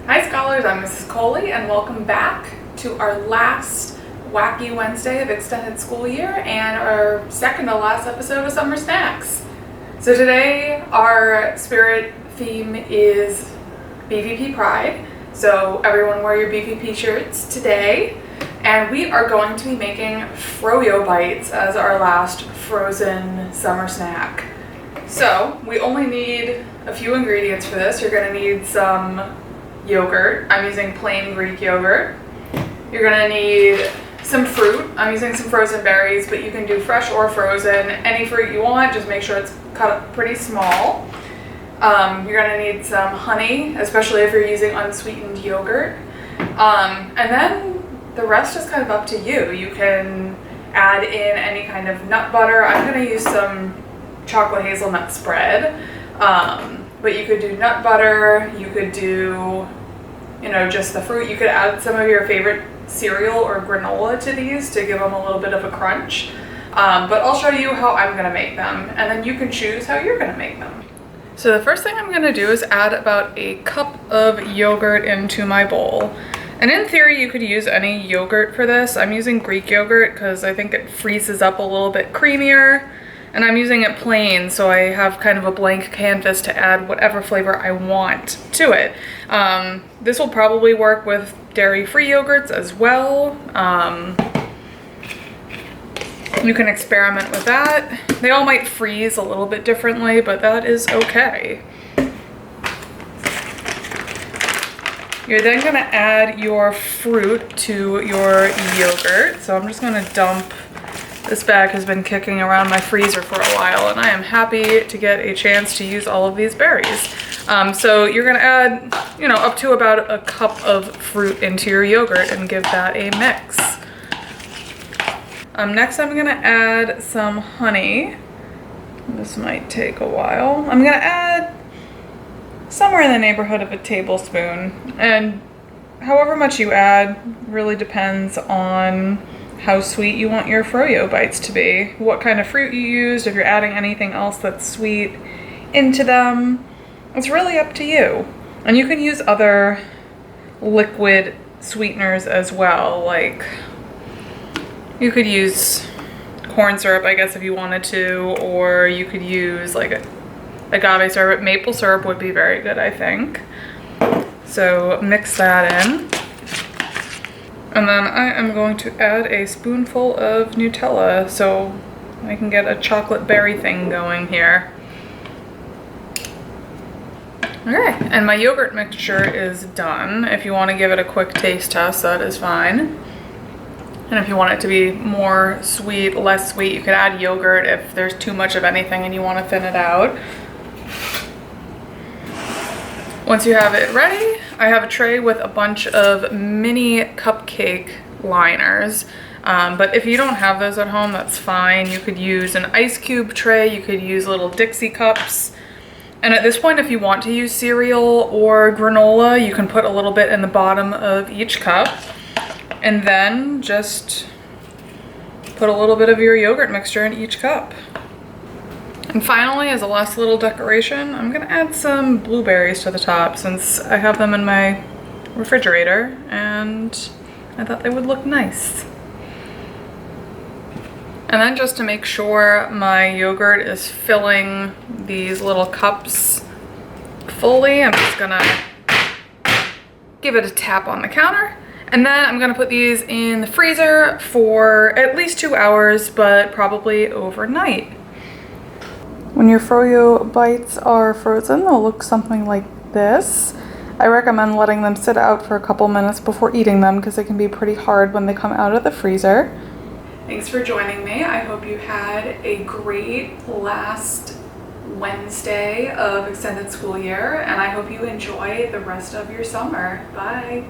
Hi scholars, I'm Mrs. Kohle and welcome back to our last wacky Wednesday of extended school year and our second to last episode of Summer Snacks. So today our spirit theme is BVP Pride. So everyone wear your BVP shirts today. And we are going to be making Froyo bites as our last frozen summer snack. So we only need a few ingredients for this. You're going to need some yogurt. I'm using plain Greek yogurt. You're going to need some fruit. I'm using some frozen berries, but you can do fresh or frozen. Any fruit you want, just make sure it's cut up pretty small. You're going to need some honey, especially if you're using unsweetened yogurt. And then the rest is kind of up to you. You can add in any kind of nut butter. I'm going to use some chocolate hazelnut spread. But you could do nut butter, you could do, just the fruit. You could add some of your favorite cereal or granola to these to give them a little bit of a crunch. But I'll show you how I'm gonna make them, and then you can choose how you're gonna make them. So the first thing I'm gonna do is add about a cup of yogurt into my bowl. And in theory, you could use any yogurt for this. I'm using Greek yogurt because I think it freezes up a little bit creamier. And I'm using it plain, so I have kind of a blank canvas to add whatever flavor I want to it. This will probably work with dairy-free yogurts as well. You can experiment with that. They all might freeze a little bit differently, but that is okay. You're then gonna add your fruit to your yogurt. So I'm just gonna dump. This bag has been kicking around my freezer for a while, and I am happy to get a chance to use all of these berries. So you're gonna add, up to about a cup of fruit into your yogurt and give that a mix. Next I'm gonna add some honey. This might take a while. I'm gonna add somewhere in the neighborhood of a tablespoon, and however much you add really depends on how sweet you want your Froyo bites to be, what kind of fruit you used, if you're adding anything else that's sweet into them. It's really up to you. And you can use other liquid sweeteners as well, like you could use corn syrup, I guess, if you wanted to, or you could use like agave syrup. Maple syrup would be very good, I think. So mix that in. And then I am going to add a spoonful of Nutella so I can get a chocolate berry thing going here. Okay, and my yogurt mixture is done. If you want to give it a quick taste test, that is fine. And if you want it to be more sweet, less sweet, you could add yogurt if there's too much of anything and you want to thin it out. Once you have it ready, I have a tray with a bunch of mini cupcake liners. But if you don't have those at home, that's fine. You could use an ice cube tray, you could use little Dixie cups. And at this point, if you want to use cereal or granola, you can put a little bit in the bottom of each cup. And then just put a little bit of your yogurt mixture in each cup. And finally, as a last little decoration, I'm gonna add some blueberries to the top since I have them in my refrigerator and I thought they would look nice. And then just to make sure my yogurt is filling these little cups fully, I'm just gonna give it a tap on the counter. And then I'm gonna put these in the freezer for at least 2 hours, but probably overnight. When your Froyo bites are frozen, they'll look something like this. I recommend letting them sit out for a couple minutes before eating them because they can be pretty hard when they come out of the freezer. Thanks for joining me. I hope you had a great last Wednesday of extended school year, and I hope you enjoy the rest of your summer. Bye.